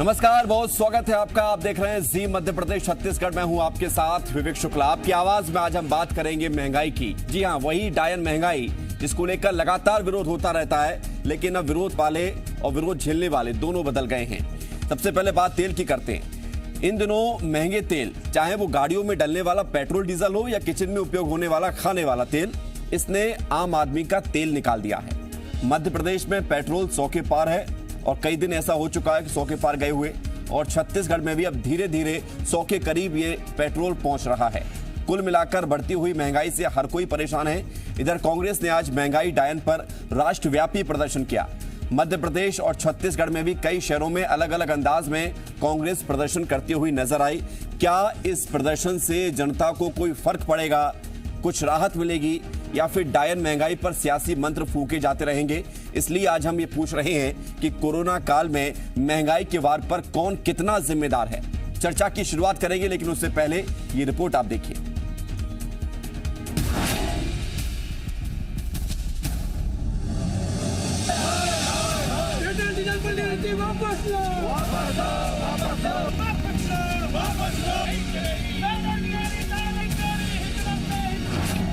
नमस्कार, बहुत स्वागत है आपका। आप देख रहे हैं जी मध्य प्रदेश छत्तीसगढ़। मैं हूं आपके साथ विवेक शुक्ला। आपकी आवाज में आज हम बात करेंगे महंगाई की। जी हां, वही डायन महंगाई जिसको लेकर लगातार विरोध होता रहता है, लेकिन अब विरोध वाले और विरोध झेलने वाले दोनों बदल गए हैं। सबसे पहले बात तेल की करते हैं। इन दिनों महंगे तेल, चाहे वो गाड़ियों में डलने वाला पेट्रोल डीजल हो या किचन में उपयोग होने वाला खाने वाला तेल, इसने आम आदमी का तेल निकाल दिया है। मध्य प्रदेश में पेट्रोल 100 के पार है और कई दिन ऐसा हो चुका है कि 100 के पार गए हुए, और छत्तीसगढ़ में भी अब धीरे धीरे 100 के करीब ये पेट्रोल पहुंच रहा है। कुल मिलाकर बढ़ती हुई महंगाई से हर कोई परेशान है। इधर कांग्रेस ने आज महंगाई डायन पर राष्ट्रव्यापी प्रदर्शन किया। मध्य प्रदेश और छत्तीसगढ़ में भी कई शहरों में अलग अलग अंदाज में कांग्रेस प्रदर्शन करती हुई नजर आई। क्या इस प्रदर्शन से जनता को कोई फर्क पड़ेगा, कुछ राहत मिलेगी, या फिर डायन महंगाई पर सियासी मंत्र फूके जाते रहेंगे? इसलिए आज हम ये पूछ रहे हैं कि कोरोना काल में महंगाई के वार पर कौन कितना जिम्मेदार है। चर्चा की शुरुआत करेंगे, लेकिन उससे पहले ये रिपोर्ट आप देखिए।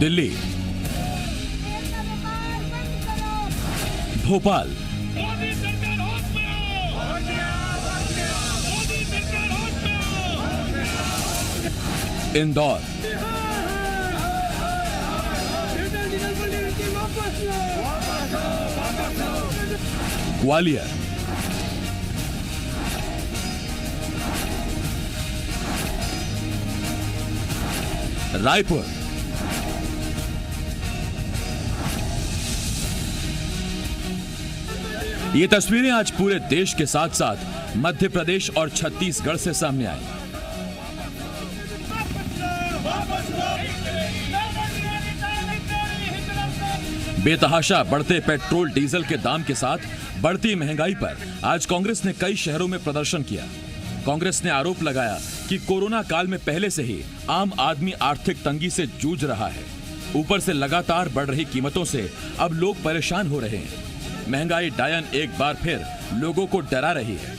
दिल्ली, भोपाल, इंदौर, ग्वालियर, रायपुर, ये तस्वीरें आज पूरे देश के साथ साथ मध्य प्रदेश और छत्तीसगढ़ से सामने आई। बेतहाशा बढ़ते पेट्रोल डीजल के दाम के साथ बढ़ती महंगाई पर आज कांग्रेस ने कई शहरों में प्रदर्शन किया। कांग्रेस ने आरोप लगाया कि कोरोना काल में पहले से ही आम आदमी आर्थिक तंगी से जूझ रहा है। ऊपर से लगातार बढ़ रही कीमतों से अब लोग परेशान हो रहे हैं। महंगाई डायन एक बार फिर लोगों को डरा रही है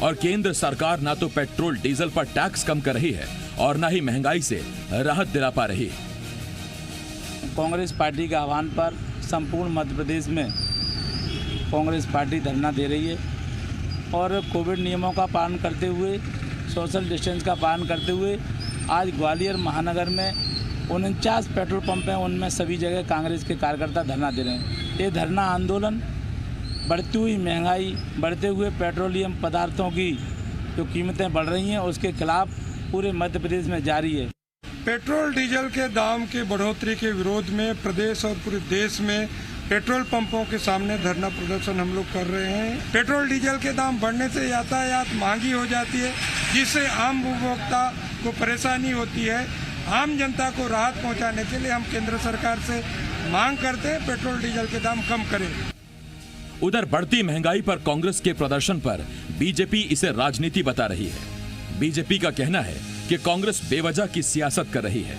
और केंद्र सरकार ना तो पेट्रोल डीजल पर टैक्स कम कर रही है और ना ही महंगाई से राहत दिला पा रही है। कांग्रेस पार्टी के आह्वान पर संपूर्ण मध्य प्रदेश में कांग्रेस पार्टी धरना दे रही है और कोविड नियमों का पालन करते हुए, सोशल डिस्टेंस का पालन करते हुए आज ग्वालियर महानगर में 49 पेट्रोल पंप हैं, उनमें सभी जगह कांग्रेस के कार्यकर्ता धरना दे रहे हैं। ये धरना आंदोलन बढ़ती हुई महंगाई, बढ़ते हुए पेट्रोलियम पदार्थों की जो कीमतें बढ़ रही हैं, उसके खिलाफ पूरे मध्य प्रदेश में जारी है। पेट्रोल डीजल के दाम के बढ़ोतरी के विरोध में प्रदेश और पूरे देश में पेट्रोल पंपों के सामने धरना प्रदर्शन हम लोग कर रहे हैं। पेट्रोल डीजल के दाम बढ़ने से यातायात महंगी हो जाती है, जिससे आम उपभोक्ता को परेशानी होती है। आम जनता को राहत पहुंचाने के लिए हम केंद्र सरकार से मांग करते हैं पेट्रोल डीजल के दाम कम करें। उधर बढ़ती महंगाई पर कांग्रेस के प्रदर्शन पर बीजेपी इसे राजनीति बता रही है। बीजेपी का कहना है कि कांग्रेस बेवजह की सियासत कर रही है।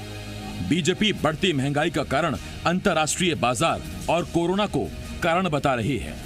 बीजेपी बढ़ती महंगाई का कारण अंतर्राष्ट्रीय बाजार और कोरोना को कारण बता रही है।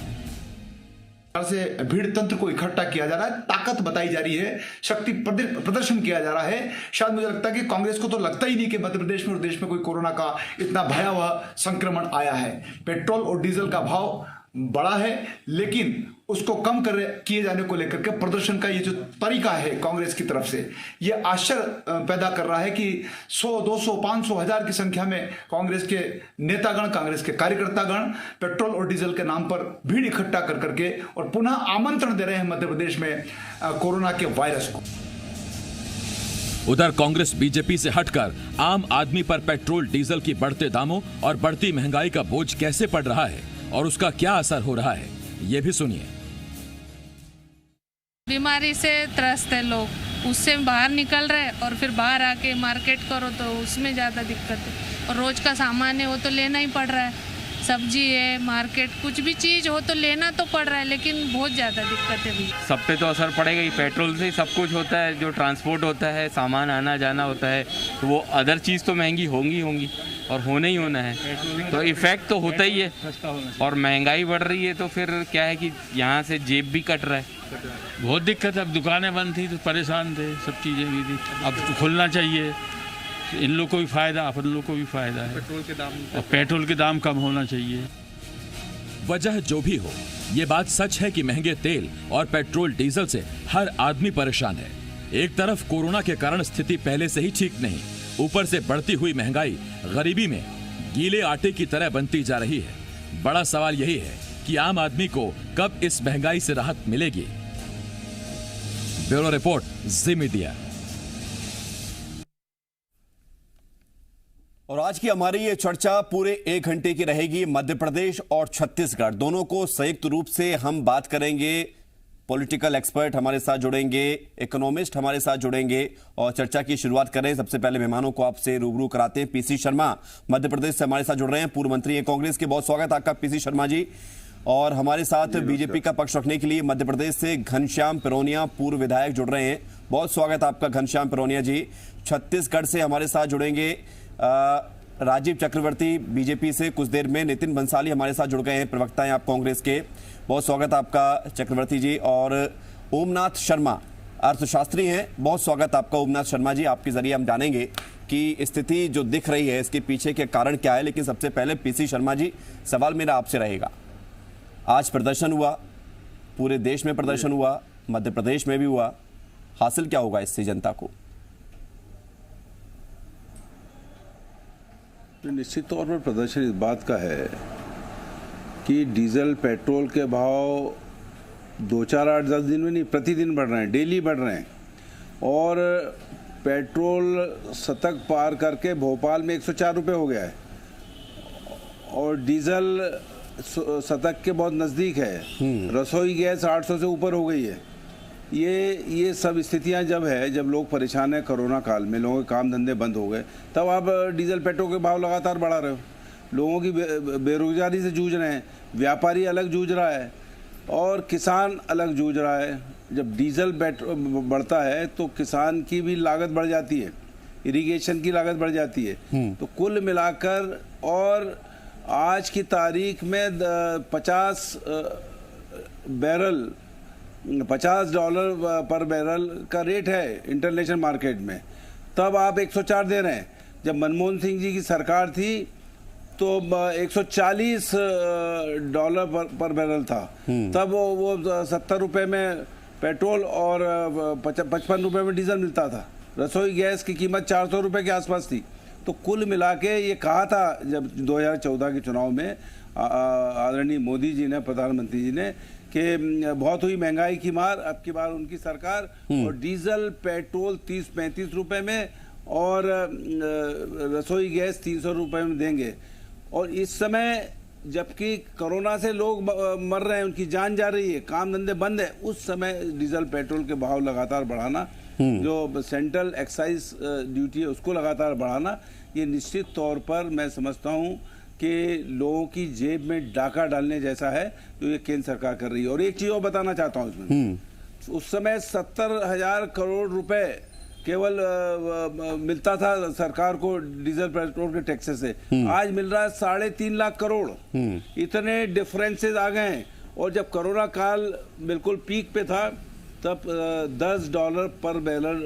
से भीड़ तंत्र को इकट्ठा किया जा रहा है, ताकत बताई जा रही है, शक्ति प्रदर्शन किया जा रहा है। शायद मुझे लगता है कि कांग्रेस को तो लगता ही नहीं कि मध्य प्रदेश में और देश में कोई कोरोना का इतना भयावह संक्रमण आया है। पेट्रोल और डीजल का भाव बढ़ा है, लेकिन उसको कम किए जाने को लेकर के प्रदर्शन का ये जो तरीका है कांग्रेस की तरफ से, ये आश्चर्य पैदा कर रहा है कि 100, 200, 500, 1000 की संख्या में कांग्रेस के नेतागण, कांग्रेस के कार्यकर्तागण पेट्रोल और डीजल के नाम पर भीड़ इकट्ठा कर करके और पुनः आमंत्रण दे रहे हैं मध्य प्रदेश में कोरोना के वायरस को। उधर कांग्रेस बीजेपी से हटकर आम आदमी पर पेट्रोल डीजल की बढ़ते दामों और बढ़ती महंगाई का बोझ कैसे पड़ रहा है और उसका क्या असर हो रहा है, ये भी सुनिए। बीमारी से त्रस्त है लोग, उससे बाहर निकल रहे और फिर बाहर आके मार्केट करो तो उसमें ज़्यादा दिक्कत है, और रोज का सामान है वो तो लेना ही पड़ रहा है। सब्जी है, मार्केट कुछ भी चीज़ हो तो लेना तो पड़ रहा है, लेकिन बहुत ज़्यादा दिक्कत है भी। सब पे तो असर पड़ेगा ही। पेट्रोल से ही सब कुछ होता है, जो ट्रांसपोर्ट होता है, सामान आना जाना होता है, तो वो अदर चीज़ तो महंगी होंगी और होना ही होना है, तो इफ़ेक्ट तो होता ही है। और महंगाई बढ़ रही है तो फिर क्या है कि यहाँ से जेब भी कट रहा है। बहुत दिक्कत है। अब दुकानें बंद थी तो परेशान थे, सब चीज़ें भी थी, अब तो खुलना चाहिए। इन लोग को भी फ़ायदा, अपन लोग को भी फ़ायदा है। पेट्रोल के दाम कम होना चाहिए। वजह जो भी हो, ये बात सच है कि महंगे तेल और पेट्रोल डीजल से हर आदमी परेशान है। एक तरफ कोरोना के कारण स्थिति पहले से ही ठीक नहीं, ऊपर से बढ़ती हुई महंगाई गरीबी में गीले आटे की तरह बनती जा रही है। बड़ा सवाल यही है कि आम आदमी को कब इस महंगाई से राहत मिलेगी। ब्यूरो रिपोर्ट, जी मीडिया। और आज की हमारी ये चर्चा पूरे 1 घंटे की रहेगी। मध्य प्रदेश और छत्तीसगढ़ दोनों को संयुक्त रूप से हम बात करेंगे। पॉलिटिकल एक्सपर्ट हमारे साथ जुड़ेंगे, इकोनॉमिस्ट हमारे साथ जुड़ेंगे और चर्चा की शुरुआत करें। सबसे पहले मेहमानों को आपसे रूबरू कराते हैं। पीसी शर्मा मध्य प्रदेश से हमारे साथ जुड़ रहे हैं, पूर्व मंत्री हैं कांग्रेस के। बहुत स्वागत आपका पीसी शर्मा जी। और हमारे साथ बीजेपी का पक्ष रखने के लिए मध्य प्रदेश से घनश्याम पिरोनिया, पूर्व विधायक, जुड़ रहे हैं। बहुत स्वागत आपका घनश्याम पिरोनिया जी। छत्तीसगढ़ से हमारे साथ जुड़ेंगे राजीव चक्रवर्ती बीजेपी से। कुछ देर में नितिन बंसाली हमारे साथ जुड़ गए हैं, प्रवक्ता हैं आप कांग्रेस के। बहुत स्वागत आपका चक्रवर्ती जी। और ओमनाथ शर्मा अर्थशास्त्री हैं, बहुत स्वागत आपका ओमनाथ शर्मा जी। आपके जरिए हम जानेंगे कि स्थिति जो दिख रही है इसके पीछे के कारण क्या है। लेकिन सबसे पहले पीसी शर्मा जी, सवाल मेरा आपसे रहेगा। आज प्रदर्शन हुआ, पूरे देश में प्रदर्शन हुआ, मध्य प्रदेश में भी हुआ, हासिल क्या होगा इससे जनता को? निश्चित तौर पर प्रदर्शन इस बात का है कि डीजल पेट्रोल के भाव 2, 4, 8, 10 दिन में नहीं, प्रतिदिन बढ़ रहे हैं, डेली बढ़ रहे हैं। और पेट्रोल शतक पार करके भोपाल में 104 रुपये हो गया है और डीजल शतक के बहुत नज़दीक है। रसोई गैस 800 से ऊपर हो गई है। ये सब स्थितियां जब है, जब लोग परेशान हैं कोरोना काल में, लोगों के काम धंधे बंद हो गए, तब आप डीजल पेट्रोल के भाव लगातार बढ़ा रहे हो। लोगों की बेरोजगारी से जूझ रहे हैं, व्यापारी अलग जूझ रहा है और किसान अलग जूझ रहा है। जब डीजल बढ़ता है तो किसान की भी लागत बढ़ जाती है, इरिगेशन की लागत बढ़ जाती है। तो कुल मिलाकर और आज की तारीख में 50 $50 पर बैरल का रेट है इंटरनेशनल मार्केट में, तब आप 104 दे रहे हैं। जब मनमोहन सिंह जी की सरकार थी तो $140 पर बैरल था, तब वो 70 रुपये में पेट्रोल और 55 रुपये में डीजल मिलता था। रसोई गैस की कीमत 400 रुपये के आसपास थी। तो कुल मिला के ये कहा था जब 2014 के चुनाव में आदरणीय मोदी जी ने, प्रधानमंत्री जी ने, कि बहुत हुई महंगाई की मार, अब की बार उनकी सरकार और डीजल पेट्रोल 30-35 रुपए में और रसोई गैस 300 रुपए में देंगे। और इस समय जबकि कोरोना से लोग मर रहे हैं, उनकी जान जा रही है, काम धंधे बंद है, उस समय डीजल पेट्रोल के भाव लगातार बढ़ाना, जो सेंट्रल एक्साइज ड्यूटी है उसको लगातार बढ़ाना, ये निश्चित तौर पर मैं समझता हूँ कि लोगों की जेब में डाका डालने जैसा है जो ये केंद्र सरकार कर रही है। और एक चीज और बताना चाहता हूँ इसमें, उस समय 70,000 करोड़ रुपए केवल मिलता था सरकार को डीजल पेट्रोल के टैक्स से, आज मिल रहा है 3.5 लाख करोड़। इतने डिफरेंसेस आ गए हैं। और जब कोरोना काल बिल्कुल पीक पे था तब $10 पर बैरल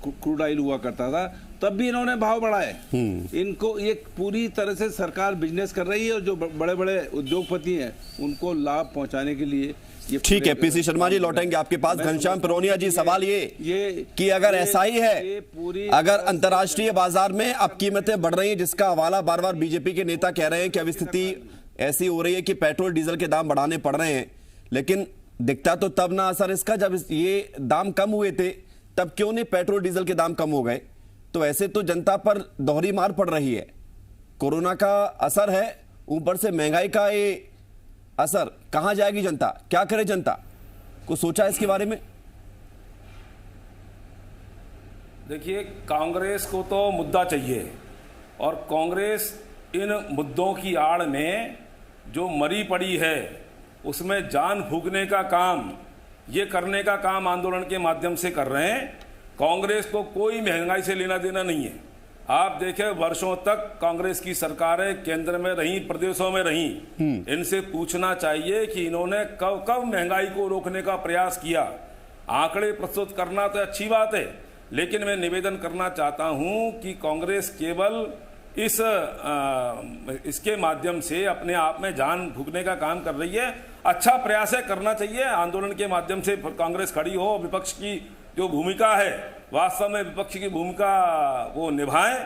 क्रूड ऑयल हुआ करता था, तब भी इन्होंने भाव बढ़ाए। इनको ये पूरी तरह से सरकार बिजनेस कर रही है और जो बड़े बड़े उद्योगपति हैं उनको लाभ पहुंचाने के लिए। ठीक है पीसी शर्मा जी, लौटेंगे आपके पास। घनश्याम पिरोनिया जी, सवाल ये कि अगर ऐसा ही है, अगर अंतर्राष्ट्रीय बाजार में अब कीमतें बढ़ रही हैं, जिसका हवाला बार बार बीजेपी के नेता कह रहे हैं कि अब स्थिति ऐसी हो रही है कि पेट्रोल डीजल के दाम बढ़ाने पड़ रहे हैं, लेकिन दिखता तो तब ना असर इसका जब ये दाम कम हुए थे, तब क्यों नहीं पेट्रोल डीजल के दाम कम हो गए? तो ऐसे तो जनता पर दोहरी मार पड़ रही है। कोरोना का असर है, ऊपर से महंगाई का ये असर, कहां जाएगी जनता? क्या करे जनता? कुछ सोचा इसके बारे में? देखिए, कांग्रेस को तो मुद्दा चाहिए और कांग्रेस इन मुद्दों की आड़ में जो मरी पड़ी है उसमें जान फूंकने का काम, ये करने का काम आंदोलन के माध्यम से कर रहे हैं। कांग्रेस को कोई महंगाई से लेना देना नहीं है। आप देखें, वर्षों तक कांग्रेस की सरकारें केंद्र में रही, प्रदेशों में रही, इनसे पूछना चाहिए कि इन्होंने कब कब महंगाई को रोकने का प्रयास किया। आंकड़े प्रस्तुत करना तो अच्छी बात है, लेकिन मैं निवेदन करना चाहता हूं कि कांग्रेस केवल इसके माध्यम से अपने आप में जान फूंकने का काम कर रही है। अच्छा प्रयास है, करना चाहिए। आंदोलन के माध्यम से कांग्रेस खड़ी हो, विपक्ष की जो भूमिका है, वास्तव में विपक्ष की भूमिका वो निभाएं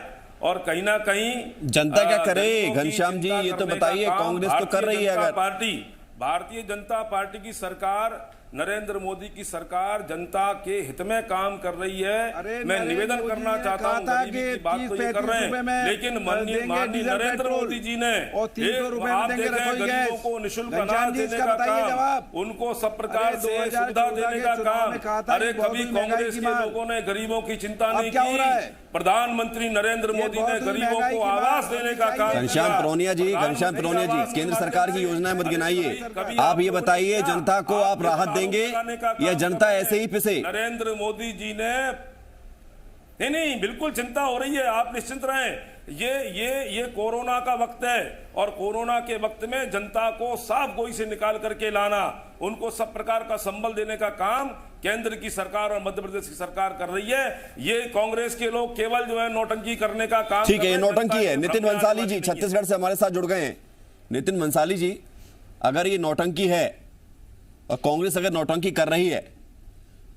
और कहीं ना कहीं जनता क्या करे? घनश्याम जी ये तो बताइए, कांग्रेस तो कर रही है। अगर भारतीय जनता पार्टी की सरकार, नरेंद्र मोदी की सरकार जनता के हित में काम कर रही है। मैं निवेदन करना चाहता हूं, गरीबी की बात तो ये कर रहे हैं, लेकिन माननीय नरेंद्र मोदी जी ने आप देखें गरीबों को निःशुल्क अनाज देने का काम, उनको सब प्रकार से सुविधा देने का काम। अरे कभी कांग्रेस के लोगों ने गरीबों की चिंता नहीं की। प्रधानमंत्री नरेंद्र मोदी ने गरीबों को आवास देने का काम। घनश्याम पुरोनिया जी, केंद्र सरकार की योजनाएं मत गिनाइए। आप ये बताइए, जनता को आप राहत देंगे या जनता ऐसे ही पिसे? नरेंद्र मोदी जी ने नहीं, बिल्कुल चिंता हो रही है, आप निश्चिंत रहें। ये कोरोना का वक्त है और कोरोना के वक्त में जनता को साफ गोई से निकाल करके लाना, उनको सब प्रकार का संबल देने का काम केंद्र की सरकार और मध्य प्रदेश की सरकार कर रही है। ये कांग्रेस के लोग केवल जो है नौटंकी करने का काम। ठीक है, ये नौटंकी है। नितिन भंसाली जी छत्तीसगढ़ से हमारे साथ जुड़ गए हैं। नितिन भंसाली जी, अगर ये नौटंकी है और कांग्रेस अगर नौटंकी कर रही है,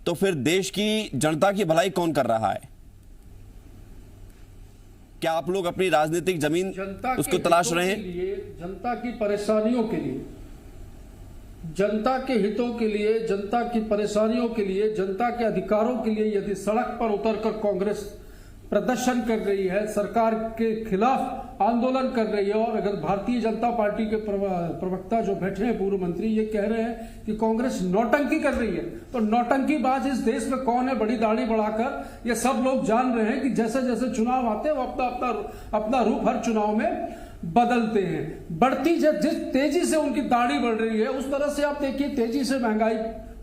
तो फिर देश की जनता की भलाई कौन कर रहा है? क्या आप लोग अपनी राजनीतिक जमीन उसको तलाश रहे हैं? जनता की परेशानियों के लिए, जनता के हितों के लिए, जनता की परेशानियों के लिए, जनता के अधिकारों के लिए यदि सड़क पर उतरकर कांग्रेस प्रदर्शन कर रही है, सरकार के खिलाफ आंदोलन कर रही है, और अगर भारतीय जनता पार्टी के प्रवक्ता जो बैठे हैं, पूर्व मंत्री, ये कह रहे हैं कि कांग्रेस नौटंकी कर रही है, तो नौटंकीबाज इस देश में कौन है? बड़ी दाढ़ी बढ़ाकर ये सब लोग जान रहे हैं कि जैसे जैसे चुनाव आते हैं वो अपना रूप हर चुनाव में बदलते हैं। बढ़ती जिस तेजी से उनकी दाढ़ी बढ़ रही है, उस तरह से आप देखिए तेजी से महंगाई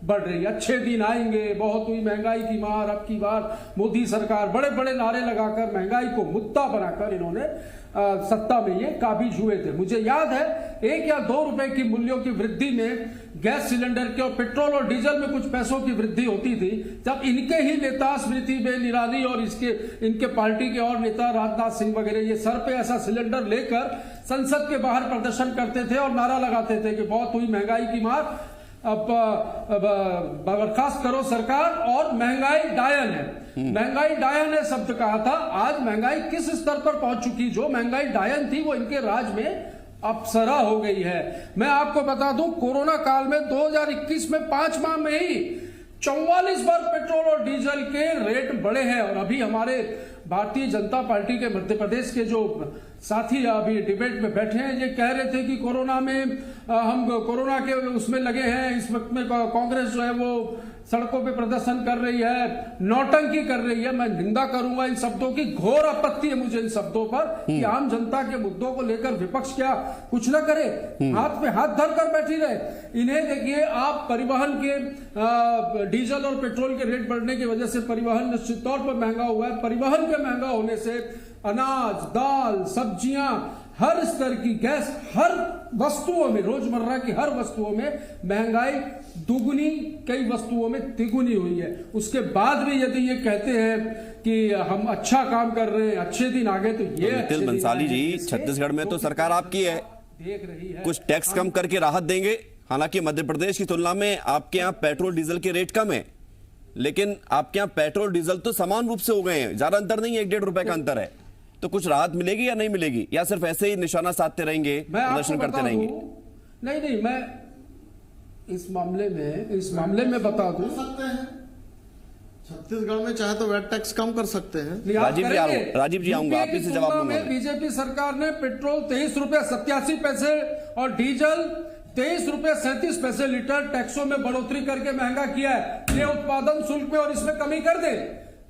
बढ़ रही है। अच्छे दिन आएंगे, बहुत हुई महंगाई की मार, अब की बार मोदी सरकार, बड़े बड़े नारे लगाकर महंगाई को मुद्दा बनाकर इन्होंने सत्ता में ये काबिज हुए थे। मुझे याद है 1 या 2 रुपए की मूल्यों की वृद्धि में गैस सिलेंडर के और पेट्रोल और डीजल में कुछ पैसों की वृद्धि होती थी, जब इनके ही नेता स्मृति ईरानी और इनके पार्टी के और नेता राजनाथ सिंह वगैरह ये सर पे ऐसा सिलेंडर लेकर संसद के बाहर प्रदर्शन करते थे और नारा लगाते थे कि बहुत हुई महंगाई की मार, अब बर्खास्त करो सरकार, और महंगाई डायन है। महंगाई डायन है शब्द कहा था। आज महंगाई किस स्तर पर पहुंच चुकी? जो महंगाई डायन थी वो इनके राज में अप्सरा हो गई है। मैं आपको बता दूं, कोरोना काल में 2021 में 5 माह में ही 44 बार पेट्रोल और डीजल के रेट बढ़े हैं। और अभी हमारे भारतीय जनता पार्टी के मध्य प्रदेश के जो साथी अभी डिबेट में बैठे हैं, ये कह रहे थे कि कोरोना में हम कोरोना के उसमें लगे हैं, इस वक्त में कांग्रेस जो है वो सड़कों पे प्रदर्शन कर रही है, नौटंकी कर रही है। मैं निंदा करूंगा इन शब्दों की, घोर आपत्ति है मुझे इन शब्दों पर कि आम जनता के मुद्दों को लेकर विपक्ष क्या कुछ ना करे, हाथ पे हाथ धरकर बैठी रहे। इन्हें देखिए, आप परिवहन के डीजल और पेट्रोल के रेट बढ़ने की वजह से परिवहन निश्चित तौर पर महंगा हुआ है। परिवहन के महंगा होने से अनाज, दाल, सब्जियां, हर स्तर की गैस, हर वस्तुओं में, रोजमर्रा की हर वस्तुओं में महंगाई दुगुनी, कई वस्तुओं में तिगुनी हुई है। उसके बाद भी यदि ये कहते हैं कि हम अच्छा काम कर रहे हैं, अच्छे दिन आ गए, तो ये नितिन भंसाली जी, छत्तीसगढ़ में तो सरकार आपकी है, देख रही है, कुछ टैक्स कम करके राहत देंगे। हालांकि मध्य प्रदेश की तुलना में आपके यहाँ पेट्रोल डीजल के रेट कम है, लेकिन आपके यहाँ पेट्रोल डीजल तो समान रूप से हो गए हैं, ज्यादा अंतर नहीं है, 1-1.5 रुपए का अंतर है। तो कुछ राहत मिलेगी या नहीं मिलेगी, या सिर्फ ऐसे ही निशाना साधते रहेंगे, प्रदर्शन करते रहेंगे? नहीं, मैं इस मामले में बता दूं, छत्तीसगढ़ में चाहे तो वैट टैक्स कम कर सकते हैं। राजीव जी आऊंगा, आप इसे जवाब दूंगा। बीजेपी सरकार ने पेट्रोल 23 रुपए 87 पैसे और डीजल 23 रुपए 37 पैसे लीटर टैक्सों में बढ़ोतरी करके महंगा किया है। ये उत्पादन शुल्क में और इसमें कमी कर दे,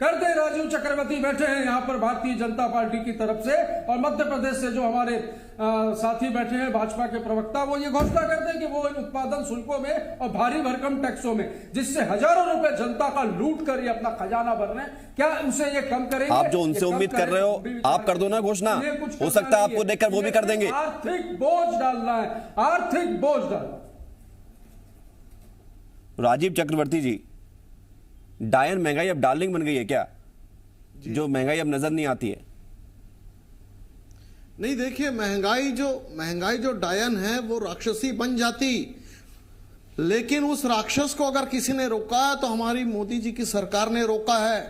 करते राजीव चक्रवर्ती बैठे हैं यहाँ पर भारतीय जनता पार्टी की तरफ से, और मध्य प्रदेश से जो हमारे साथी बैठे हैं भाजपा के प्रवक्ता, वो ये घोषणा करते हैं कि वो इन उत्पादन शुल्कों में और भारी भरकम टैक्सों में, जिससे हजारों रुपए जनता का लूट कर ये अपना खजाना भर रहे हैं, क्या उसे ये कम करेंगे? आप जो उनसे उम्मीद कर रहे हो, आप कर दो ना घोषणा, हो सकता है आपको देखकर वो भी कर देंगे। आर्थिक बोझ डालना है, आर्थिक बोझ डालना। राजीव चक्रवर्ती जी, डायन महंगाई अब डार्लिंग बन गई है क्या? जो महंगाई अब नजर नहीं आती है? नहीं, देखिए, महंगाई जो डायन है वो राक्षसी बन जाती, लेकिन उस राक्षस को अगर किसी ने रोका है तो हमारी मोदी जी की सरकार ने रोका है।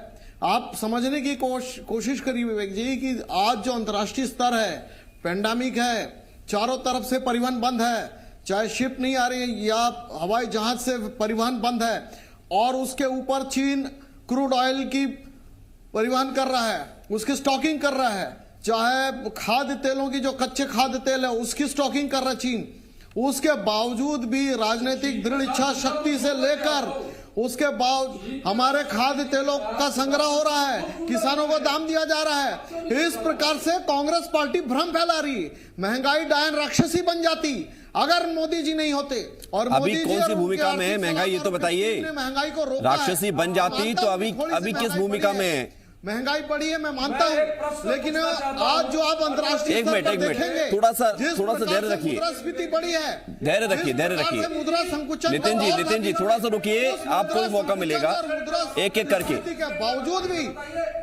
आप समझने की कोशिश करिए विवेक जी कि आज जो अंतर्राष्ट्रीय स्तर है, पेंडेमिक है, चारों तरफ से परिवहन बंद है, चाहे शिप नहीं आ रही या हवाई जहाज से परिवहन बंद है, और उसके ऊपर चीन क्रूड ऑयल की परिवहन कर रहा है, उसकी स्टॉकिंग कर रहा है, चाहे खाद्य तेलों की जो कच्चे खाद्य तेल है उसकी स्टॉकिंग कर रहा है चीन। उसके बावजूद भी राजनीतिक दृढ़ इच्छा शक्ति से लेकर उसके बाद हमारे खाद्य तेलों का संग्रह हो रहा है, किसानों को दाम दिया जा रहा है। इस प्रकार से कांग्रेस पार्टी भ्रम फैला रही है। महंगाई डायन राक्षसी बन जाती अगर मोदी जी नहीं होते। और अभी कौन सी भूमिका में है महंगाई, ये तो बताइए। महंगाई को रोका, राक्षसी बन जाती तो अभी किस भूमिका में है? महंगाई बढ़ी है, मैं मानता हूं, लेकिन आज जो आप अंतर्राष्ट्रीय एक मिनट थोड़ा सा धैर्य रखिए, मुद्रास्फीति बढ़ी है, धैर्य रखिए। मुद्रा संकुचन, नितिन जी थोड़ा सा रुकिए, आपको भी मौका मिलेगा एक एक करके। के बावजूद भी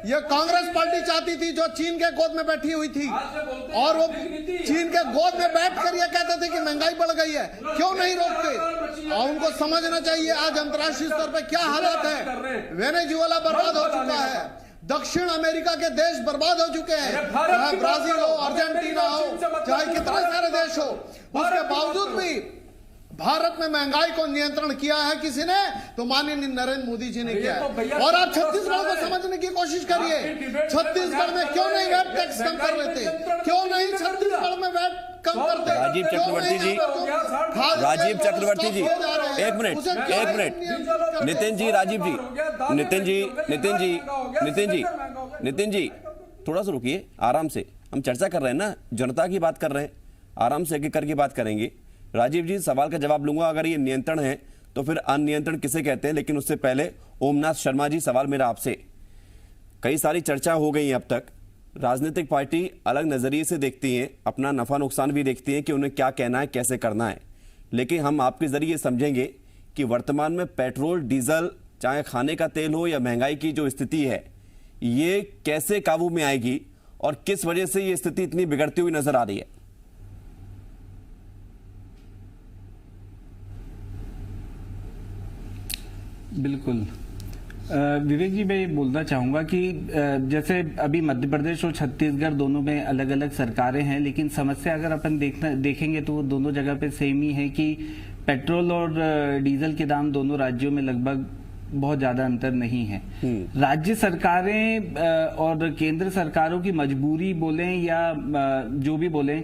ये कांग्रेस पार्टी चाहती थी, जो चीन के गोद में बैठी हुई थी, और वो चीन के गोद में बैठकर ये कहते थे कि महंगाई बढ़ गई है, क्यों नहीं रोकते? और उनको समझना चाहिए आज अंतर्राष्ट्रीय स्तर पर क्या हालत है। वेनेजुएला बर्बाद हो चुका है, दक्षिण अमेरिका के देश बर्बाद हो चुके हैं, चाहे ब्राजील हो, अर्जेंटीना हो, चाहे कितने सारे देश हो, उसके बावजूद भी भारत में महंगाई को नियंत्रण किया है किसी ने, तो माननीय नरेंद्र मोदी जी ने किया है। और आप छत्तीसगढ़ को समझने की कोशिश करिए, छत्तीसगढ़ में क्यों नहीं वैट टैक्स कम कर लेते? क्यों नहीं छत्तीसगढ़ में वैट कम करते? राजीव चक्रवर्ती जी, एक मिनट, नितिन जी, राजीव जी, नितिन जी थोड़ा सा रुकिए, आराम से हम चर्चा कर रहे हैं ना, जनता की बात कर रहे हैं, आराम से एक करके बात करेंगे। राजीव जी, सवाल का जवाब लूंगा। अगर ये नियंत्रण है तो फिर अनियंत्रण किसे कहते हैं? लेकिन उससे पहले ओमनाथ शर्मा जी, सवाल मेरा आपसे। कई सारी चर्चा हो गई है अब तक, राजनीतिक पार्टी अलग नजरिए से देखती हैं, अपना नफा नुकसान भी देखती हैं कि उन्हें क्या कहना है, कैसे करना है। लेकिन हम आपके जरिए समझेंगे कि वर्तमान में पेट्रोल, डीजल, चाहे खाने का तेल हो या महंगाई की जो स्थिति है, ये कैसे काबू में आएगी और किस वजह से ये स्थिति इतनी बिगड़ती हुई नजर आ रही है? बिल्कुल विवेक जी, मैं ये बोलना चाहूँगा कि जैसे अभी मध्य प्रदेश और छत्तीसगढ़ दोनों में अलग अलग सरकारें हैं, लेकिन समस्या अगर अपन देखेंगे तो वो दोनों जगह पे सेम ही है कि पेट्रोल और डीजल के दाम दोनों राज्यों में लगभग बहुत ज़्यादा अंतर नहीं है। राज्य सरकारें और केंद्र सरकारों की मजबूरी बोलें या जो भी बोलें,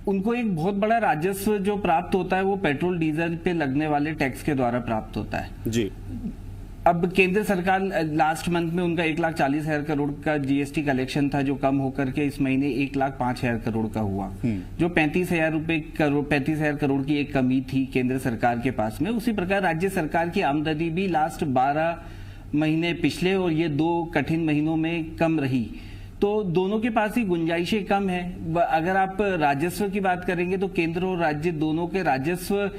उनको एक बहुत बड़ा राजस्व जो प्राप्त होता है वो पेट्रोल डीजल पे लगने वाले टैक्स के द्वारा प्राप्त होता है जी। अब केंद्र सरकार लास्ट मंथ में उनका 1,40,000 करोड़ का जीएसटी कलेक्शन था, जो कम होकर के इस महीने 1,05,000 करोड़ का हुआ, जो 35,000 करोड़ की एक कमी थी केंद्र सरकार के पास में। उसी प्रकार राज्य सरकार की आमदनी भी लास्ट 12 महीने पिछले और ये 2 कठिन महीनों में कम रही, तो दोनों के पास ही गुंजाइशें कम है। अगर आप राजस्व की बात करेंगे तो केंद्र और राज्य दोनों के राजस्व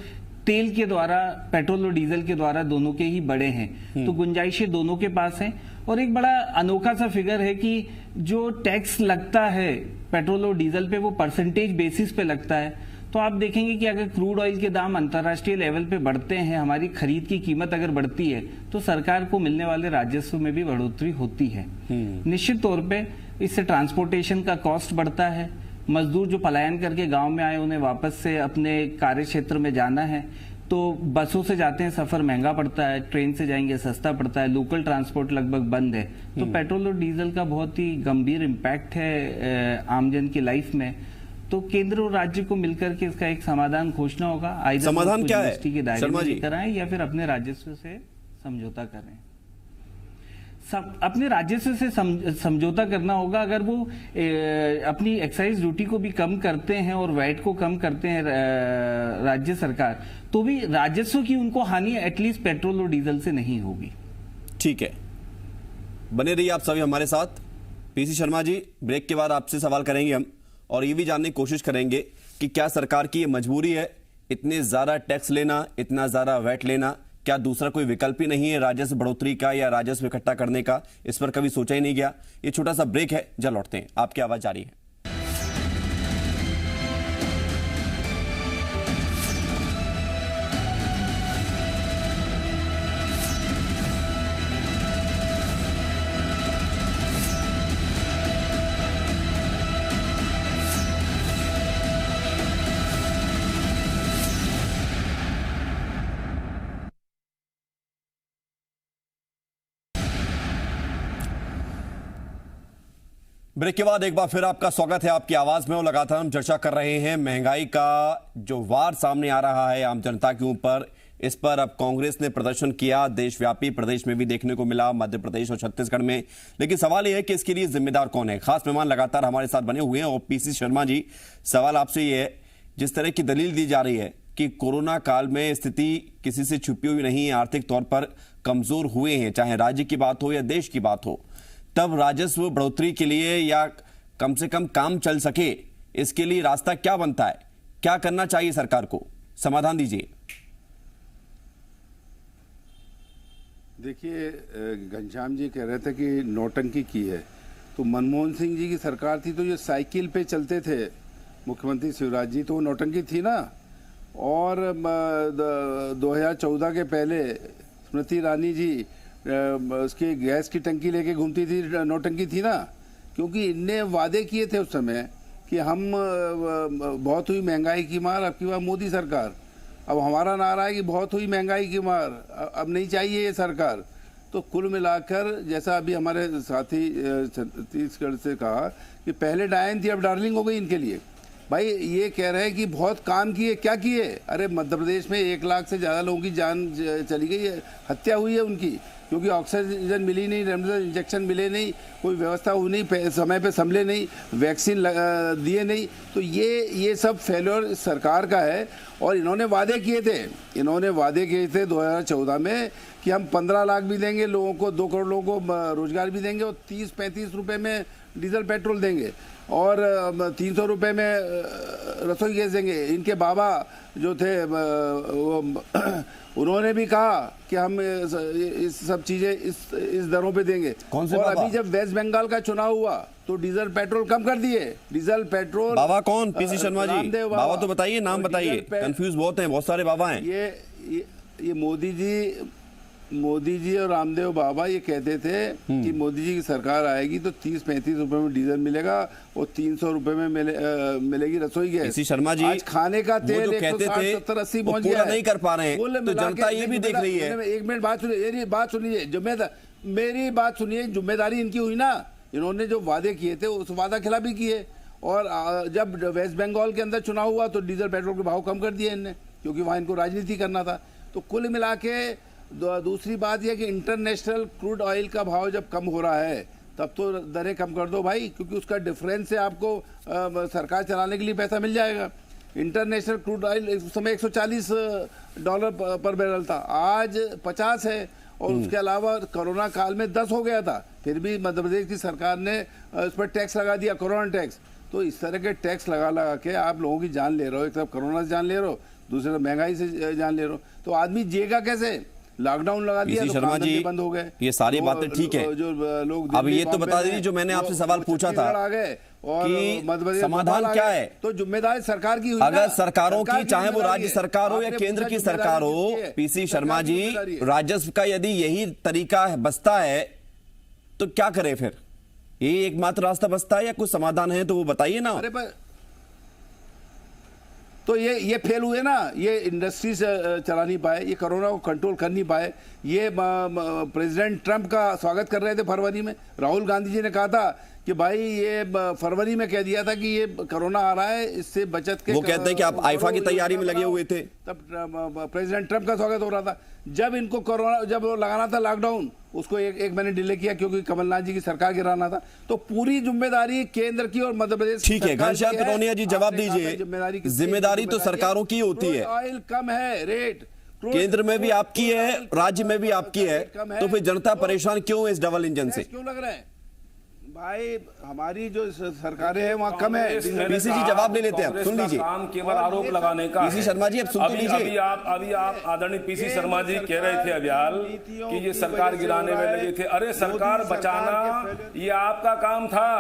तेल के द्वारा, पेट्रोल और डीजल के द्वारा दोनों के ही बड़े हैं, तो गुंजाइशें दोनों के पास हैं। और एक बड़ा अनोखा सा फिगर है कि जो टैक्स लगता है पेट्रोल और डीजल पे वो परसेंटेज बेसिस पे लगता है। तो आप देखेंगे कि अगर क्रूड ऑयल के दाम अंतर्राष्ट्रीय लेवल पे बढ़ते हैं, हमारी खरीद की कीमत अगर बढ़ती है, तो सरकार को मिलने वाले राजस्व में भी बढ़ोतरी होती है। निश्चित तौर पे इससे ट्रांसपोर्टेशन का कॉस्ट बढ़ता है। मजदूर जो पलायन करके गांव में आए, उन्हें वापस से अपने कार्य क्षेत्र में जाना है, तो बसों से जाते हैं, सफर महंगा पड़ता है, ट्रेन से जाएंगे सस्ता पड़ता है, लोकल ट्रांसपोर्ट लगभग बंद है। तो पेट्रोल और डीजल का बहुत ही गंभीर इम्पैक्ट है आमजन की लाइफ में। तो केंद्र और राज्य को मिलकर के इसका एक समाधान खोजना होगा। समाधान क्या है? के दायरे में कराएं या फिर अपने राजस्व से समझौता करें। अपने राजस्व से समझौता करना होगा। अगर वो अपनी एक्साइज ड्यूटी को भी कम करते हैं और वैट को कम करते हैं राज्य सरकार, तो भी राजस्व की उनको हानि एटलीस्ट पेट्रोल और डीजल से नहीं होगी। ठीक है, बने रहिए आप सभी हमारे साथ। पीसी शर्मा जी, ब्रेक के बाद आपसे सवाल करेंगे हम, और ये भी जानने की कोशिश करेंगे कि क्या सरकार की ये मजबूरी है इतने ज्यादा टैक्स लेना, इतना ज्यादा वैट लेना? क्या दूसरा कोई विकल्प ही नहीं है राजस्व बढ़ोतरी का या राजस्व इकट्ठा करने का? इस पर कभी सोचा ही नहीं गया। ये छोटा सा ब्रेक है, जल्द लौटते हैं। आपकी आवाज जारी है। ब्रेक के बाद एक बार फिर आपका स्वागत है आपकी आवाज में। और लगातार हम चर्चा कर रहे हैं महंगाई का जो वार सामने आ रहा है आम जनता के ऊपर। इस पर अब कांग्रेस ने प्रदर्शन किया, देशव्यापी, प्रदेश में भी देखने को मिला, मध्य प्रदेश और छत्तीसगढ़ में। लेकिन सवाल यह है कि इसके लिए जिम्मेदार कौन है? खास मेहमान लगातार हमारे साथ बने हुए हैं। और पीसी शर्मा जी, सवाल आपसे ये है, जिस तरह की दलील दी जा रही है कि कोरोना काल में स्थिति किसी से छुपी हुई नहीं है, आर्थिक तौर पर कमजोर हुए हैं, चाहे राज्य की बात हो या देश की बात हो, तब राजस्व बढ़ोतरी के लिए या कम से कम काम चल सके, इसके लिए रास्ता क्या बनता है? क्या करना चाहिए सरकार को? समाधान दीजिए। देखिए, घनश्याम जी कह रहे थे कि नौटंकी की है, तो मनमोहन सिंह जी की सरकार थी तो ये साइकिल पे चलते थे मुख्यमंत्री शिवराज जी, तो वो नौटंकी थी ना। और 2014 के पहले स्मृति ईरानी जी उसकी गैस की टंकी लेके घूमती थी, नौटंकी थी ना। क्योंकि इनने वादे किए थे उस समय कि हम बहुत हुई महंगाई की मार, अब की बार मोदी सरकार। अब हमारा नारा है कि बहुत हुई महंगाई की मार, अब नहीं चाहिए ये सरकार। तो कुल मिलाकर जैसा अभी हमारे साथी छत्तीसगढ़ से कहा कि पहले डायन थी, अब डार्लिंग हो गई इनके लिए। भाई ये कह रहे हैं कि बहुत काम किए, क्या किए? अरे मध्य प्रदेश में 1 लाख से ज़्यादा लोगों की जान चली गई है, हत्या हुई है उनकी, क्योंकि ऑक्सीजन मिली नहीं, रेमडेसिविर इंजेक्शन मिले नहीं, कोई व्यवस्था हुई नहीं, समय पे संभले नहीं, वैक्सीन दिए नहीं। तो ये सब फेल्योर सरकार का है। और इन्होंने वादे किए थे 2014 में कि हम 15 लाख भी देंगे लोगों को, 2 करोड़ लोगों को रोजगार भी देंगे, और 30-35 रुपये में डीजल पेट्रोल देंगे, और 300 रुपये में रसोई गैस देंगे। इनके बाबा जो थे उन्होंने भी कहा कि हम इस सब चीजें इस दरों पे देंगे। कौन से और बाबा? अभी जब वेस्ट बंगाल का चुनाव हुआ तो डीजल पेट्रोल कम कर दिए। डीजल पेट्रोल बाबा कौन? पीसी शर्मा जी, बाबा तो बताइए, नाम बताइए, कंफ्यूज बहुत हैं, बहुत सारे बाबा हैं। ये मोदी जी और रामदेव बाबा ये कहते थे कि मोदी जी की सरकार आएगी तो 30-35 रुपए में डीजल मिलेगा और 300 रुपए में मिलेगी रसोई गैस। पीसी शर्मा जी, आज खाने का तेल 160-70-80 पहुंच गया, पूरा नहीं कर पा रहे हैं, तो जनता ये भी देख रही है। एक मिनट बात सुनिए, मेरी बात सुनिए, जिम्मेदारी इनकी हुई ना। इन्होंने जो वादे किए थे उस वादा खिलाफी किए, और जब वेस्ट बंगाल के अंदर चुनाव हुआ तो डीजल पेट्रोल के भाव कम कर दिए इनने, क्योंकि वहां इनको राजनीति करना था। तो कुल मिला के दूसरी बात यह कि इंटरनेशनल क्रूड ऑयल का भाव जब कम हो रहा है तब तो दरें कम कर दो भाई, क्योंकि उसका डिफरेंस से आपको सरकार चलाने के लिए पैसा मिल जाएगा। इंटरनेशनल क्रूड ऑयल इस समय $140 पर बैरल था, आज 50 है, और उसके अलावा कोरोना काल में 10 हो गया था, फिर भी मध्य प्रदेश की सरकार ने उस पर टैक्स लगा दिया, कोरोना टैक्स। तो इस तरह के टैक्स लगा के आप लोगों की जान ले रहे हो, एक तरफ कोरोना से जान ले रहे हो, दूसरी तरफ महंगाई से जान ले रहे हो, तो आदमी जिएगा कैसे? लॉकडाउन लगा दिया तो शर्मा जी, बंद हो गए। ये सारी बातें ठीक है, जो लोग अब ये तो बता दीजिए जो मैंने आपसे सवाल पूछा था कि समाधान क्या है? तो जिम्मेदारी सरकार की हुई। अगर सरकारों की, चाहे वो राज्य सरकार हो या केंद्र की सरकार हो, पीसी शर्मा जी, राजस्व का यदि यही तरीका बसता है तो क्या करे फिर? ये एकमात्र रास्ता बसता है या कुछ समाधान है तो वो बताइए ना। तो ये फेल हुए ना, ये इंडस्ट्री से चला नहीं पाए, ये कोरोना को कंट्रोल कर नहीं पाए। ये प्रेसिडेंट ट्रंप का स्वागत कर रहे थे फरवरी में, राहुल गांधी जी ने कहा था कि भाई ये फरवरी में कह दिया था कि ये कोरोना आ रहा है, इससे बचत के वो कहते हैं कि आप आईफा की तैयारी में लगे हुए थे, तब प्रेसिडेंट ट्रंप का स्वागत हो रहा था। जब इनको कोरोना जब लगाना था लॉकडाउन, उसको एक महीने डिले किया क्योंकि कमलनाथ जी की सरकार गिराना था। तो पूरी जिम्मेदारी केंद्र की और मध्य प्रदेश। ठीक है घनश्याम पिरोनिया जी, जवाब दीजिए। जिम्मेदारी तो सरकारों की होती है, ऑयल कम है, रेट केंद्र में भी आपकी है, राज्य में भी आपकी है, तो फिर जनता परेशान क्यों है इस डबल इंजन से? क्यों लग रहा है भाई? हमारी जो सरकारें हैं वहाँ कम है। पीसी जी जवाब ले लेते हैं, आप सुन लीजिए। काम केवल आरोप लगाने का। पीसी शर्मा जी अब सुन लीजिए। अभी आप आदरणीय पीसी शर्मा जी कह रहे थे अभियाल कि ये सरकार गिराने में लगे थे। अरे सरकार बचाना ये आपका काम था।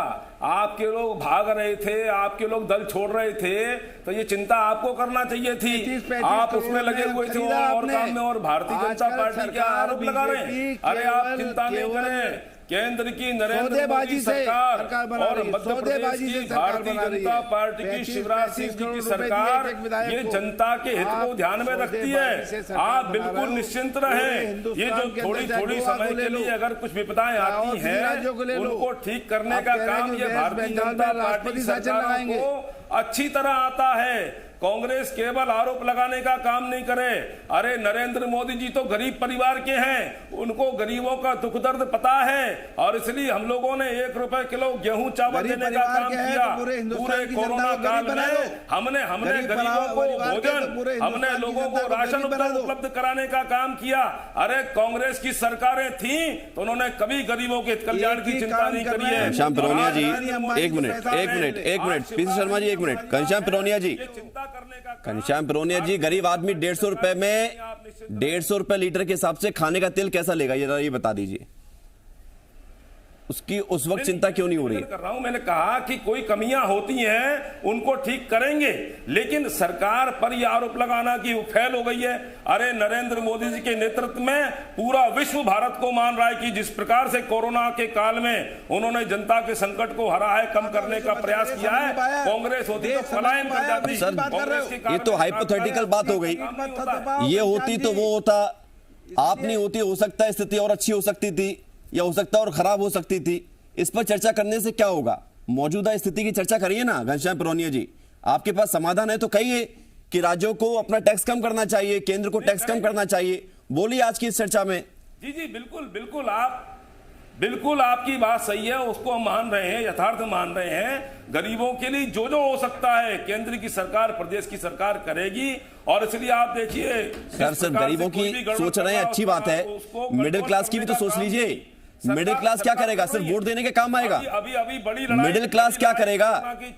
आपके लोग भाग रहे थे, आपके लोग दल छोड़ रहे थे, तो ये चिंता आपको करना चाहिए थी। आप उसमें लगे हुए थे और काम में, और भारतीय जनता पार्टी के आरोप लगा रहे हैं। अरे आप चिंता नहीं करें, केंद्र की नरेंद्र मोदी सरकार और मध्य प्रदेश की भारतीय जनता पार्टी की शिवराज सिंह जी की सरकार ये जनता के हित को ध्यान में रखती है। आप बिल्कुल निश्चिंत रहें। ये जो थोड़ी थोड़ी समय के लिए अगर कुछ विपदाएं आती हैं, उनको ठीक करने का काम ये भारतीय जनता पार्टी की सरकार को अच्छी तरह आता है। कांग्रेस केवल आरोप लगाने का काम नहीं करे। अरे नरेंद्र मोदी जी तो गरीब परिवार के हैं, उनको गरीबों का दुख दर्द पता है, और इसलिए हम लोगों ने 1 रुपए किलो गेहूं चावल देने का काम किया। पूरे कोरोना काल में हमने गरीबों को भोजन, हमने लोगों को राशन उपलब्ध कराने का काम किया। अरे कांग्रेस की सरकारें थी तो उन्होंने कभी गरीबों के कल्याण की चिंता नहीं करी है। घनश्याम पिरोनिया जी एक minute, PC Sharma ji 1 minute. Ghanshyam Pironiya जी, घनश्याम पिरोनिया जी, गरीब आदमी 150 रुपए में 150 रुपए लीटर के हिसाब से खाने का तेल कैसा लेगा, ये बता दीजिए। उसकी उस वक्त चिंता क्यों नहीं हो रही? कर रहा हूं, मैंने कहा कि कोई कमियां होती हैं उनको ठीक करेंगे, लेकिन सरकार पर यह आरोप लगाना कि वो फेल हो गई है। अरे नरेंद्र मोदी जी के नेतृत्व में पूरा विश्व भारत को मान रहा है कि जिस प्रकार से कोरोना के काल में उन्होंने जनता के संकट को हरा है, कम करने का प्रयास किया है। कांग्रेस होती तो पलायन कर जाती। सर ये तो हाइपोथेटिकल बात हो गई। ये होती तो वो होता, आप नहीं होती, हो सकता है स्थिति और अच्छी हो सकती थी, या हो सकता है और खराब हो सकती थी। इस पर चर्चा करने से क्या होगा? मौजूदा स्थिति की चर्चा करिए ना घनश्याम पिरोनिया जी। आपके पास समाधान है तो कहिए कि राज्यों को अपना टैक्स कम करना चाहिए, केंद्र को टैक्स कम करना चाहिए। बोलिए आज की इस चर्चा में। जी बिल्कुल आपकी बात सही है, उसको हम मान रहे हैं, यथार्थ मान रहे हैं। गरीबों के लिए जो जो हो सकता है केंद्र की सरकार, प्रदेश की सरकार करेगी। और इसलिए आप देखिए सर, सिर्फ गरीबों की सोच रहे हैं, अच्छी बात है, मिडिल क्लास की भी तो सोच लीजिए। मिडिल क्लास क्या करेगा? सिर्फ वोट देने के काम आएगा। अभी बड़ी मिडिल क्लास क्या करेगा?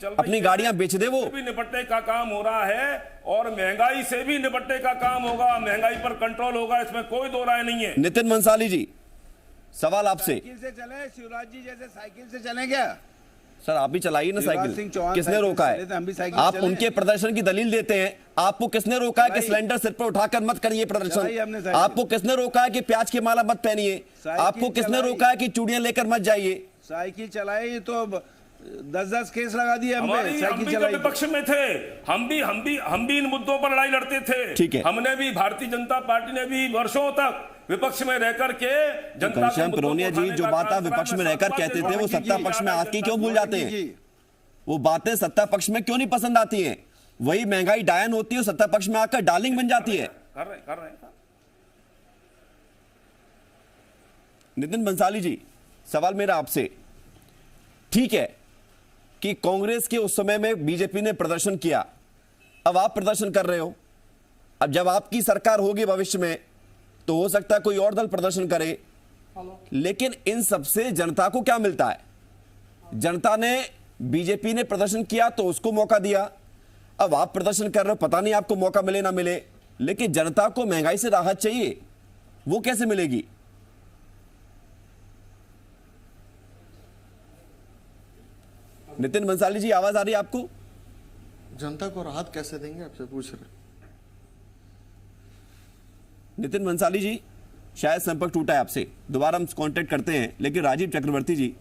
अपनी गाड़ियां बेच दे। वो भी निपटने का काम हो रहा है, और महंगाई से भी निपटने का काम होगा, महंगाई पर कंट्रोल होगा, इसमें कोई दो राय नहीं है। नितिन भंसाली जी, सवाल आपसे। साइकिल से चले शिवराज जी जैसे साइकिल से चले क्या? सर आप भी चलाइए ना साइकिल, किसने रोका है? आप उनके प्रदर्शन की दलील देते हैं। आपको किसने रोका है कि सिलेंडर सिर पर उठाकर मत करिए प्रदर्शन? आपको किसने रोका है कि प्याज की माला मत पहनिए? आपको किसने रोका है कि चूड़ियां लेकर मत जाइए? साइकिल चलाई तो 10-10 केस लगा दिए हम भी जब विपक्ष में थे, हम भी इन मुद्दों पर लड़ाई लड़ते थे। ठीक है, हमने भी, भारतीय जनता पार्टी ने भी वर्षों तक विपक्ष में रहकर के जनता। घनश्याम पिरोनिया जी, जो बात आप विपक्ष में रहकर कहते थे वो सत्ता पक्ष में आके क्यों भूल जाते हैं? वो बातें सत्ता पक्ष में क्यों नहीं पसंद आती हैं? वही महंगाई डायन होती है, सत्ता पक्ष में आकर डार्लिंग बन जाती है। कर रहे हैं। नितिन भंसाली जी, सवाल मेरा आपसे, ठीक है कि कांग्रेस के उस समय में बीजेपी ने प्रदर्शन किया, अब आप प्रदर्शन कर रहे हो। अब जब आपकी सरकार होगी भविष्य में तो हो सकता है कोई और दल प्रदर्शन करे, लेकिन इन सबसे जनता को क्या मिलता है? जनता ने, बीजेपी ने प्रदर्शन किया तो उसको मौका दिया, अब आप प्रदर्शन कर रहे हो, पता नहीं आपको मौका मिले ना मिले, लेकिन जनता को महंगाई से राहत चाहिए, वो कैसे मिलेगी? नितिन भंसाली जी, आवाज आ रही है आपको? जनता को राहत कैसे देंगे, आपसे पूछ रहे। नितिन भंसाली जी, शायद संपर्क टूटा है आपसे, दोबारा हम कांटेक्ट करते हैं। लेकिन राजीव चक्रवर्ती जी,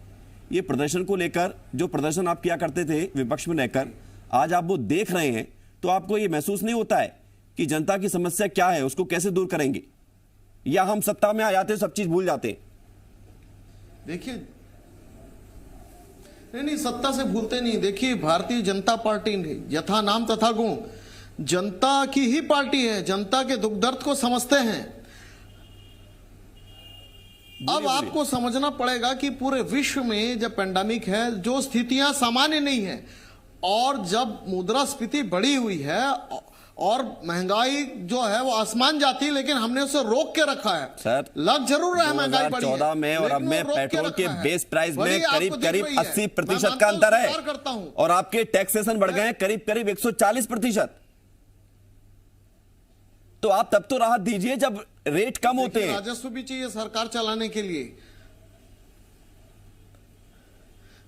ये प्रदर्शन को लेकर, जो प्रदर्शन आप किया करते थे विपक्ष में रहकर, आज आप वो देख रहे हैं तो आपको ये महसूस नहीं होता है कि जनता की समस्या क्या है, उसको कैसे दूर करेंगे? या हम सत्ता में आ जाते सब चीज भूल जाते? देखिए, नहीं, सत्ता से भूलते नहीं। देखिए, भारतीय जनता पार्टी ने यथा नाम तथा गुण जनता की ही पार्टी है, जनता के दुख दर्द को समझते हैं। अब आपको समझना पड़ेगा कि पूरे विश्व में जब पेंडेमिक है, जो स्थितियां सामान्य नहीं है, और जब मुद्रास्फीति बढ़ी हुई है और महंगाई जो है वो आसमान जाती है, लेकिन हमने उसे रोक के रखा है। सर, लग जरूर रहा है महंगाई बढ़ी है, 2014 में और अब में पेट्रोल के बेस प्राइस में करीब 80% का अंतर है, और आपके टैक्सेशन बढ़ गए हैं करीब 140%। तो आप तब तो राहत दीजिए जब रेट कम होते हैं। राजस्व भी चाहिए सरकार चलाने के लिए।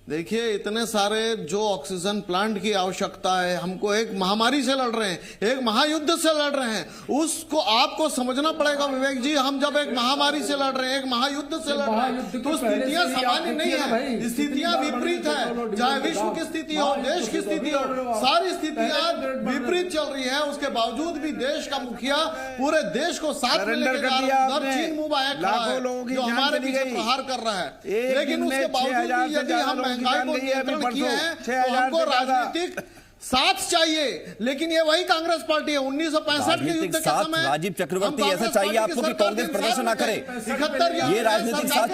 देखिए, इतने सारे जो ऑक्सीजन प्लांट की आवश्यकता है, हमको एक महामारी से लड़ रहे हैं, एक महायुद्ध से लड़ रहे हैं, उसको आपको समझना पड़ेगा विवेक जी। हम जब एक महामारी से लड़ रहे हैं, एक महायुद्ध से लड़ रहे हैं, तो स्थितियां सामान्य नहीं है, स्थितियां विपरीत है। चाहे विश्व की स्थिति हो, देश की स्थिति हो, सारी स्थितियां विपरीत चल रही है। उसके बावजूद भी देश का मुखिया पूरे देश को साथ में लेकर जा रहा है, चीन मुंह बाया खड़ा है, जो हमारे पीछे प्रहार कर रहा है। लेकिन उसके बावजूद भी यदि हम महंगाई को नियंत्रण किए हैं, तो हमको राजनीतिक साथ चाहिए। लेकिन ये वही कांग्रेस पार्टी है 1965 के युद्ध के समय। राजीव चक्रवर्ती, ऐसा चाहिए आपको कि कांग्रेस प्रदर्शन ना करे। 77 ये राजनीतिक साथ,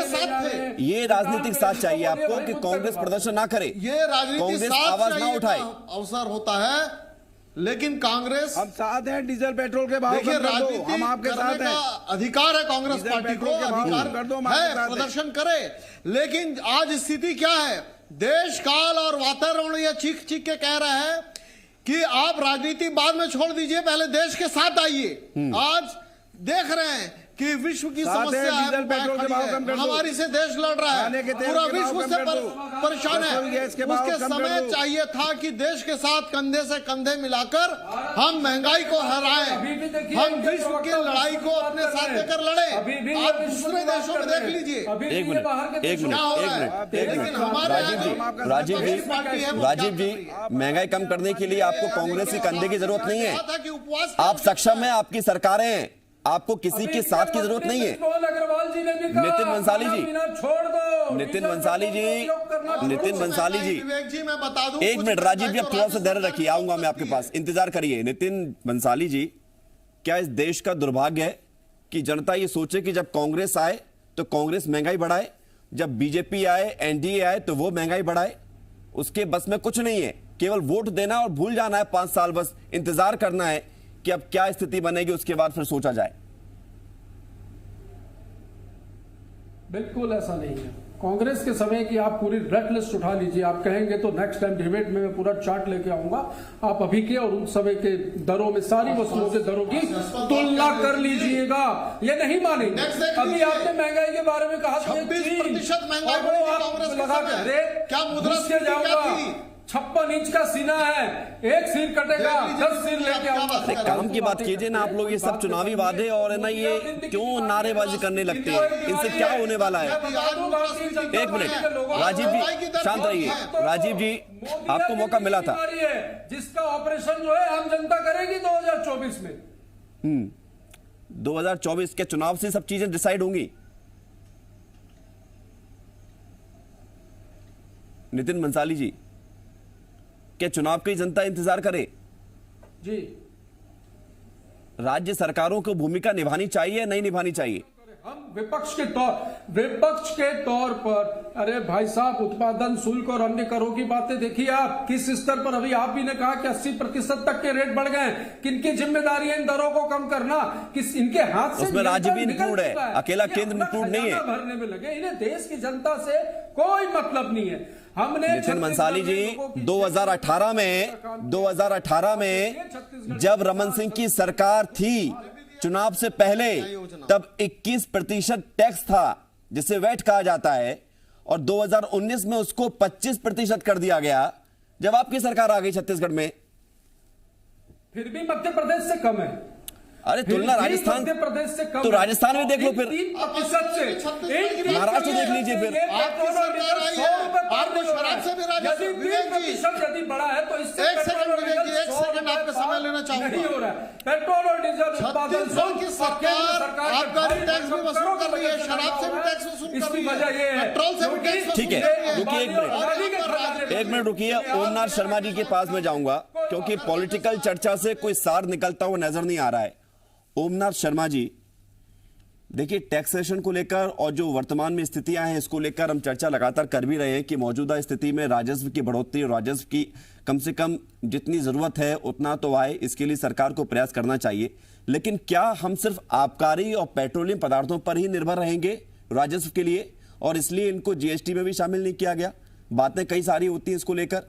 ये राजनीतिक साथ चाहिए आपको कि कांग्रेस प्रदर्शन ना करे, ये राजनीतिक आवाज ना उठाए। अवसर होता है, लेकिन कांग्रेस, हम साथ हैं। डीजल पेट्रोल के भाव कम कर दो, हम आपके साथ हैं। अधिकार है कांग्रेस पार्टी को, अधिकार कर दो, है प्रदर्शन करे। लेकिन आज स्थिति क्या है? देश काल और वातावरण यह चीख चीख के कह रहा है कि आप राजनीति बाद में छोड़ दीजिए, पहले देश के साथ आइए। आज देख रहे हैं कि विश्व की समस्या है, महामारी से देश लड़ रहा है, पूरा विश्व से परेशान है। उसके समय चाहिए था कि देश के साथ कंधे से कंधे मिलाकर हम महंगाई को हराएं, हम विश्व की लड़ाई को अपने साथ लेकर लड़े। आप दूसरे देशों में देख लीजिए। एक मिनट, लेकिन हमारे राजीव जी, महंगाई कम करने के लिए आपको कांग्रेस के कंधे की जरूरत नहीं है। आप सक्षम हैं, आपकी सरकारें हैं, आपको किसी के साथ की जरूरत नहीं है। नितिन बंसाली जी, विवेक जी, मैं बता दूं। एक मिनट राजीव जी, अब थोड़ा सा धैर्य रखिए, आऊंगा मैं आपके पास, इंतजार करिए। नितिन बंसाली जी, क्या इस देश का दुर्भाग्य है कि जनता ये सोचे कि जब कांग्रेस आए तो कांग्रेस महंगाई बढ़ाए, जब बीजेपी आए, एनडीए आए तो वो महंगाई बढ़ाए? उसके बस में कुछ नहीं है, केवल वोट देना और भूल जाना है 5 साल, बस इंतजार करना है कि अब क्या स्थिति बनेगी, उसके बाद फिर सोचा जाए। बिल्कुल ऐसा नहीं है। कांग्रेस के समय की आप पूरी रेड लिस्ट उठा लीजिए, आप कहेंगे तो नेक्स्ट टाइम डिबेट में मैं पूरा चार्ट लेके आऊंगा। आप अभी के और उस समय के दरों में सारी वस्तुओं के दरों की तुलना कर लीजिएगा, ये नहीं मानेंगे। अभी आपने महंगाई के बारे में कहा 26% महंगाई लगा क्या मुद्रास्फीति थी? 56 इंच का सीना है, एक सिर कटेगा 10 सिर लेके आऊंगा। काम की बात कीजिए ना आप लोग, ये सब चुनावी वादे और है ना, ये क्यों नारेबाजी करने लगते हैं? इनसे क्या होने वाला है? एक मिनट राजीव जी, शांत रहिए। राजीव जी, आपको मौका मिला था, जिसका ऑपरेशन जो है आम जनता करेगी 2024 में। 2024 के चुनाव से सब चीजें डिसाइड होंगी। नितिन बंसाली जी, क्या चुनाव की जनता इंतजार करे? जी, राज्य सरकारों को भूमिका निभानी चाहिए, नहीं निभानी चाहिए? हम विपक्ष के तौर पर, अरे भाई साहब, उत्पादन शुल्क और अन्य करों की बातें देखिए आप किस स्तर पर। अभी आप भी ने कहा कि 80% तक के रेट बढ़ गए। किनकी जिम्मेदारी है इन दरों को कम करना? किस इनके हाथ से? उसमें राज्य भी इंक्लूड है, अकेला केंद्र इंक्लूड नहीं है। भरने में लगे, इन्हें देश की जनता से कोई मतलब नहीं है। हमने नितिन बंसाली जी, 2018 में जब रमन सिंह की सरकार थी, चुनाव से पहले, तब 21% टैक्स था जिसे वैट कहा जाता है, और 2019 में उसको 25% कर दिया गया जब आपकी सरकार आ गई छत्तीसगढ़ में। फिर भी मध्य प्रदेश से कम है। अरे तुलना राजस्थान मध्य प्रदेश से कम तो राजस्थान में देख लो फिर, 3% से महाराष्ट्र देख लीजिए फिर। यदि बड़ा है तो इससे एक सेकंड आपका समय लेना चाहूंगा। पेट्रोल और डीजल छत्तीसगढ़ की सरकार आबकारी टैक्स भी वसूल कर रही है, शराब से भी टैक्स वसूल कर रही है, पेट्रोल से भी टैक्स वसूल ठीक है, कर रही रुकिए एक मिनट रुकिए। ओमनाथ शर्मा जी के पास में जाऊंगा क्योंकि पॉलिटिकल चर्चा से कोई सार निकलता हुआ नजर नहीं आ रहा है। ओमनाथ शर्मा जी, देखिए टैक्सेशन को लेकर और जो वर्तमान में स्थितियां हैं इसको लेकर हम चर्चा लगातार कर भी रहे हैं कि मौजूदा स्थिति में राजस्व की बढ़ोतरी और राजस्व की कम से कम जितनी जरूरत है उतना तो आए, इसके लिए सरकार को प्रयास करना चाहिए। लेकिन क्या हम सिर्फ आबकारी और पेट्रोलियम पदार्थों पर ही निर्भर रहेंगे राजस्व के लिए और इसलिए इनको जीएसटी में भी शामिल नहीं किया गया? बातें कई सारी होती हैं इसको लेकर।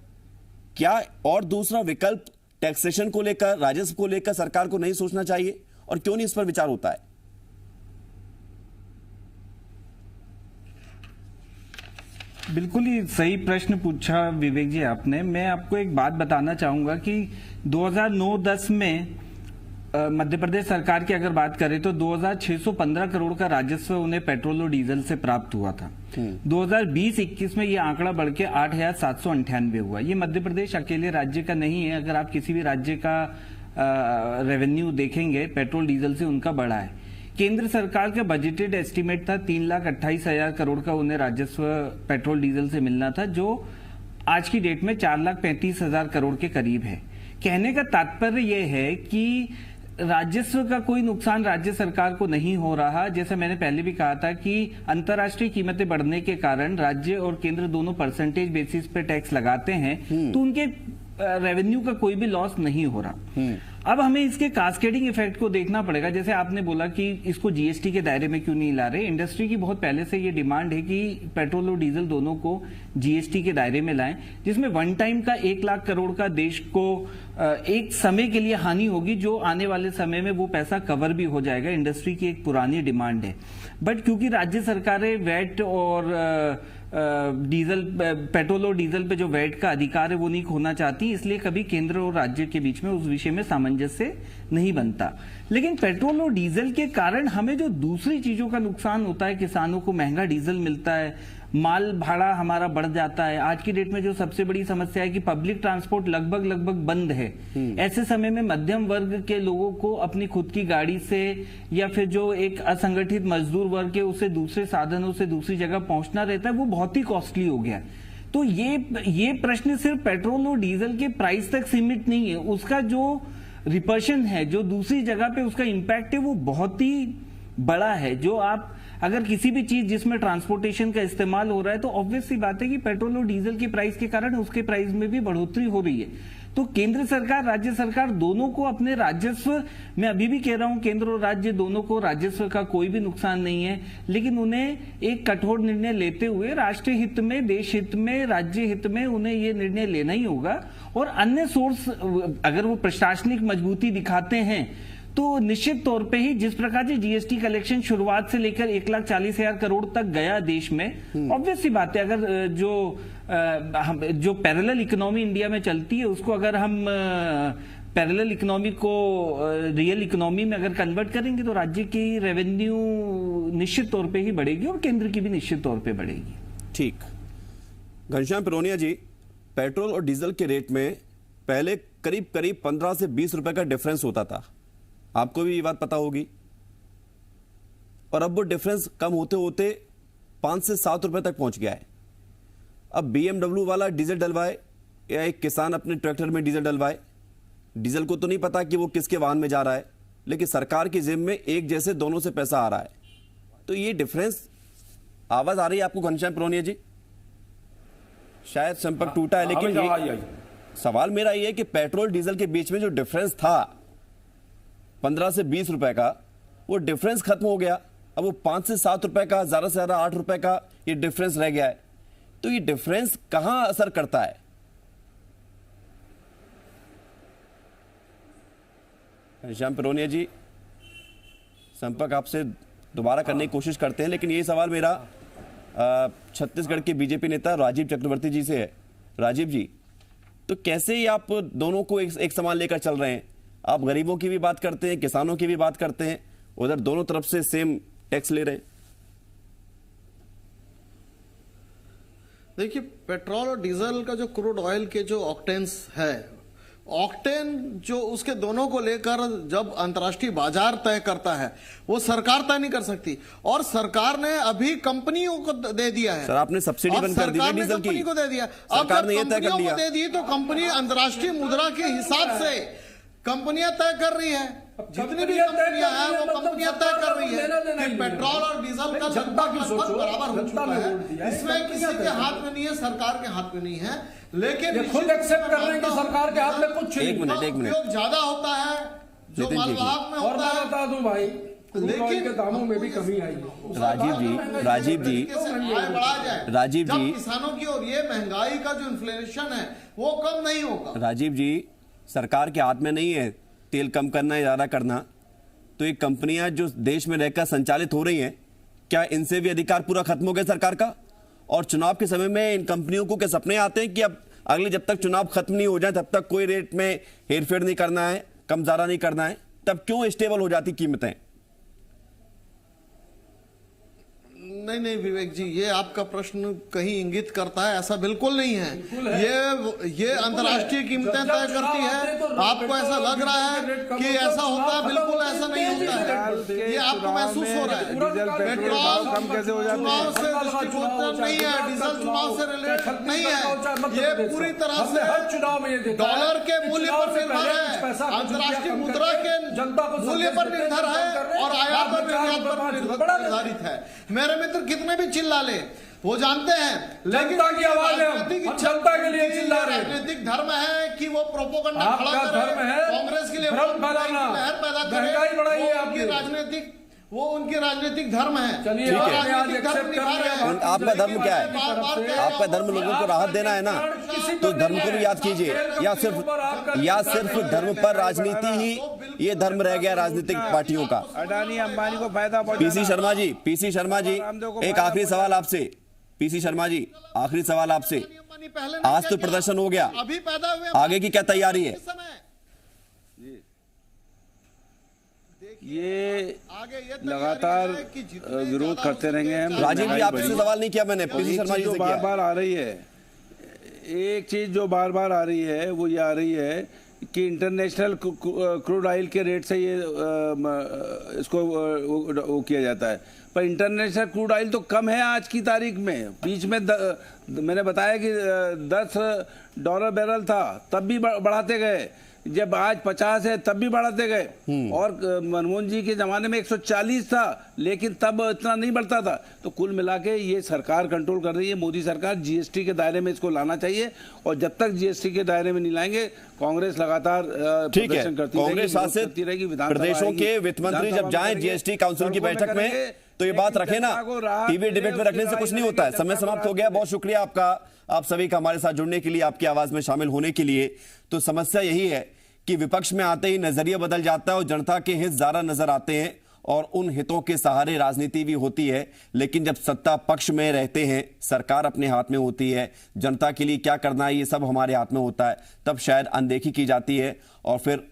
क्या और दूसरा विकल्प टैक्सेशन को लेकर, राजस्व को लेकर सरकार को नहीं सोचना चाहिए और क्यों नहीं इस पर विचार होता है? बिल्कुल ही सही प्रश्न पूछा विवेक जी आपने। मैं आपको एक बात बताना चाहूंगा कि 2009-10 में मध्य प्रदेश सरकार की अगर बात करें तो 2615 करोड़ का राजस्व उन्हें पेट्रोल और डीजल से प्राप्त हुआ था। 2020-21 में ये आंकड़ा बढ़ के 8798 हुआ। ये मध्य प्रदेश अकेले राज्य का नहीं है, अगर आप किसी भी राज्य का रेवेन्यू देखेंगे पेट्रोल डीजल से उनका बढ़ा है। केंद्र सरकार का बजटेड एस्टीमेट था 3,28,000 करोड़ का उन्हें राजस्व पेट्रोल डीजल से मिलना था, जो आज की डेट में 4,35,000 करोड़ के करीब है। कहने का तात्पर्य यह है कि राजस्व का कोई नुकसान राज्य सरकार को नहीं हो रहा। जैसे मैंने पहले भी कहा था कि अंतर्राष्ट्रीय कीमतें बढ़ने के कारण राज्य और केंद्र दोनों परसेंटेज बेसिस पे टैक्स लगाते हैं, तो उनके रेवेन्यू का कोई भी लॉस नहीं हो रहा। अब हमें इसके कास्केडिंग इफेक्ट को देखना पड़ेगा। जैसे आपने बोला कि इसको जीएसटी के दायरे में क्यों नहीं ला रहे, इंडस्ट्री की बहुत पहले से ये डिमांड है कि पेट्रोल और डीजल दोनों को जीएसटी के दायरे में लाएं, जिसमें वन टाइम का 1 लाख करोड़ का देश को एक समय के लिए हानि होगी, जो आने वाले समय में वो पैसा कवर भी हो जाएगा। इंडस्ट्री की एक पुरानी डिमांड है। बट क्योंकि राज्य सरकारें वैट और डीजल, पेट्रोल और डीजल पे जो वैट का अधिकार है वो नहीं खोना चाहती, इसलिए कभी केंद्र और राज्य के बीच में उस विषय में सामंजस्य नहीं बनता। लेकिन पेट्रोल और डीजल के कारण हमें जो दूसरी चीजों का नुकसान होता है, किसानों को महंगा डीजल मिलता है, माल भाड़ा हमारा बढ़ जाता है। आज की डेट में जो सबसे बड़ी समस्या है कि पब्लिक ट्रांसपोर्ट लगभग बंद है। ऐसे समय में मध्यम वर्ग के लोगों को अपनी खुद की गाड़ी से या फिर जो एक असंगठित मजदूर वर्ग है उसे दूसरे साधनों से दूसरी जगह पहुंचना रहता है, वो बहुत ही कॉस्टली हो गया। तो ये प्रश्न सिर्फ पेट्रोल और डीजल के प्राइस तक सीमित नहीं है, उसका जो रिपर्शन है, जो दूसरी जगह पे उसका इंपैक्ट है, वो बहुत ही बड़ा है। जो आप अगर किसी भी चीज जिसमें ट्रांसपोर्टेशन का इस्तेमाल हो रहा है तो ऑब्वियस सी बात है कि पेट्रोल और डीजल के प्राइस के कारण उसके प्राइस में भी बढ़ोतरी हो रही है। तो केंद्र सरकार, राज्य सरकार दोनों को अपने राजस्व, मैं अभी भी कह रहा हूं केंद्र और राज्य दोनों को राजस्व का कोई भी नुकसान नहीं है, लेकिन उन्हें एक कठोर निर्णय लेते हुए राष्ट्रीय हित में, देश हित में, राज्य हित में उन्हें यह निर्णय लेना ही होगा। और अन्य सोर्स अगर वो प्रशासनिक मजबूती दिखाते हैं तो निश्चित तौर पे ही जिस प्रकार से जीएसटी कलेक्शन शुरुआत से लेकर 1,40,000 करोड़ तक गया देश में, ऑब्वियस सी बात है अगर जो पैरेलल इकोनॉमी इंडिया में चलती है उसको अगर हम पैरेलल इकोनॉमी को रियल इकोनॉमी में अगर कन्वर्ट करेंगे तो राज्य की रेवेन्यू निश्चित तौर पे ही बढ़ेगी और केंद्र की भी निश्चित तौर पे बढ़ेगी। ठीक। घनश्याम पिरोनिया जी, पेट्रोल और डीजल के रेट में पहले करीब 15 से 20 रुपए का डिफरेंस होता था, आपको भी ये बात पता होगी, और अब वो डिफरेंस कम होते होते 5 से 7 रुपए तक पहुंच गया है। अब BMW वाला डीजल डलवाए या एक किसान अपने ट्रैक्टर में डीजल डलवाए, डीजल को तो नहीं पता कि वो किसके वाहन में जा रहा है, लेकिन सरकार की जेब में एक जैसे दोनों से पैसा आ रहा है। तो ये डिफरेंस, आवाज आ रही है आपको घनश्याम पिरोनिया जी? शायद संपर्क टूटा है, लेकिन सवाल मेरा ये है कि पेट्रोल डीजल के बीच में जो डिफरेंस था 15 से 20 रुपए का, वो डिफरेंस खत्म हो गया। अब वो 5 से 7 रुपए का, ज्यादा से ज्यादा 8 रुपए का ये डिफरेंस रह गया है। तो ये डिफरेंस कहां असर करता है? घनश्याम पिरोनिया जी, संपर्क आपसे दोबारा करने की कोशिश करते हैं, लेकिन ये सवाल मेरा छत्तीसगढ़ के बीजेपी नेता राजीव चक्रवर्ती जी से है। राजीव जी, तो कैसे ही आप दोनों को एक समान लेकर चल रहे हैं? आप गरीबों की भी बात करते हैं, किसानों की भी बात करते हैं, उधर दोनों तरफ से सेम टैक्स ले रहे हैं। देखिए, पेट्रोल और डीजल का जो क्रूड ऑयल के जो ऑक्टेन्स है, ऑक्टेन जो उसके दोनों को लेकर जब अंतर्राष्ट्रीय बाजार तय करता है वो सरकार तय नहीं कर सकती, और सरकार ने अभी कंपनियों को दे दिया है। सर आपने सब्सिडी बंद कर दी है डीजल की, कंपनी को दे दिया। अब सरकार ने ये तय कर लिया, दे दी तो कंपनी अंतर्राष्ट्रीय मुद्रा के हिसाब से कंपनियां तय कर रही है। जितनी भी कंपनियां हैं वो कंपनियां तय कर रही है कि पेट्रोल और डीजल का लगभग बराबर हो चुका है। इसमें किसी के हाथ में नहीं है, सरकार के हाथ में नहीं है, लेकिन खुद एक्सेप्ट कर रहे हैं कि सरकार के हाथ में कुछ एक मिनट उपयोग ज्यादा होता है जो मालवाहक में होता है। बता दूं भाई, लेकिन के दामों में भी कमी आई है। राजीव जी किसानों की, और ये महंगाई का जो इन्फ्लेशन है वो कम नहीं होगा। राजीव जी, सरकार के हाथ में नहीं है तेल कम करना या ज्यादा करना, तो ये कंपनियां जो देश में रहकर संचालित हो रही हैं, क्या इनसे भी अधिकार पूरा खत्म हो गया सरकार का? और चुनाव के समय में इन कंपनियों को क्या सपने आते हैं कि अब अगले जब तक चुनाव खत्म नहीं हो जाए तब तक कोई रेट में हेरफेर नहीं करना है, कम ज्यादा नहीं करना है, तब क्यों स्टेबल हो जाती कीमतें? नहीं विवेक जी, ये आपका प्रश्न कहीं इंगित करता है, ऐसा बिल्कुल नहीं है। ये अंतर्राष्ट्रीय कीमतें तय करती है। आपको ऐसा लग रहा है कि ऐसा होता है, बिल्कुल ऐसा नहीं होता है। ये आपको महसूस हो रहा है। पेट्रोल चुनाव से दृष्टिकोण नहीं है, डीजल चुनाव से रिलेटेड नहीं है। ये पूरी तरह से डॉलर के मूल्य पर निर्भर है, अंतर्राष्ट्रीय मुद्रा के मूल्य पर निर्भर है और आयात और निर्यात पर निर्धारित है। मेरे मित्र कितने भी चिल्ला ले, वो जानते हैं, लेकिन जनता की आवाज है, जनता के लिए चिल्ला रहे। राजनीतिक धर्म है कि वो प्रोपोगंडा खड़ा करे, कांग्रेस के लिए लहर पैदा करे, वो उनकी राजनीतिक धर्म है। चलिए, आपका धर्म क्या है? आपका धर्म लोगों को राहत देना है ना, तो धर्म को भी याद कीजिए। या सिर्फ धर्म पर राजनीति ही ये धर्म रह गया राजनीतिक पार्टियों का? अडानी अंबानी को फायदा पीसी शर्मा जी एक आखिरी सवाल आपसे। पीसी शर्मा जी, आखिरी सवाल आपसे। आज तो प्रदर्शन हो गया, अभी पैदा हुए, आगे की क्या तैयारी है? ये लगातार विरोध करते रहेंगे हम। राजीव जी, आपसे सवाल नहीं किया मैंने, पीसी शर्मा जी से किया। बार आ रही है, एक चीज जो बार बार आ रही है वो ये आ रही है कि इंटरनेशनल क्रूड ऑयल के रेट से ये इसको वो किया जाता है, पर इंटरनेशनल क्रूड ऑयल तो कम है आज की तारीख में। बीच में मैंने बताया कि $10 बैरल था, तब भी बढ़ाते गए। जब आज 50 है तब भी बढ़ाते गए, और मनमोहन जी के जमाने में 140 था, लेकिन तब इतना नहीं बढ़ता था। तो कुल मिला के ये सरकार कंट्रोल कर रही है, मोदी सरकार। जीएसटी के दायरे में इसको लाना चाहिए, और जब तक जीएसटी के दायरे में नहीं लाएंगे, कांग्रेस लगातार प्रदर्शन करती रहेगी। कांग्रेस शासित प्रदेशों के वित्त मंत्री जब जाएं जीएसटी काउंसिल की बैठक में, तो ये बात रखे ना, टीवी डिबेट में रखने से कुछ नहीं होता है। समय समाप्त हो गया, बहुत शुक्रिया आपका, आप सभी का हमारे साथ जुड़ने के लिए, आपकी आवाज में शामिल होने के लिए। तो समस्या यही है कि विपक्ष में आते ही नजरिया बदल जाता है और जनता के हित ज्यादा नजर आते हैं, और उन हितों के सहारे राजनीति भी होती है। लेकिन जब सत्ता पक्ष में रहते हैं, सरकार अपने हाथ में होती है, जनता के लिए क्या करना है ये सब हमारे हाथ में होता है, तब शायद अनदेखी की जाती है और फिर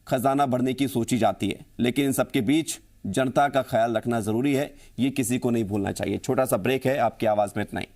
खजाना भरने की सोची जाती है। लेकिन इन सबके बीच जनता का ख्याल रखना जरूरी है, ये किसी को नहीं भूलना चाहिए। छोटा सा ब्रेक है, आपकी आवाज में इतना ही।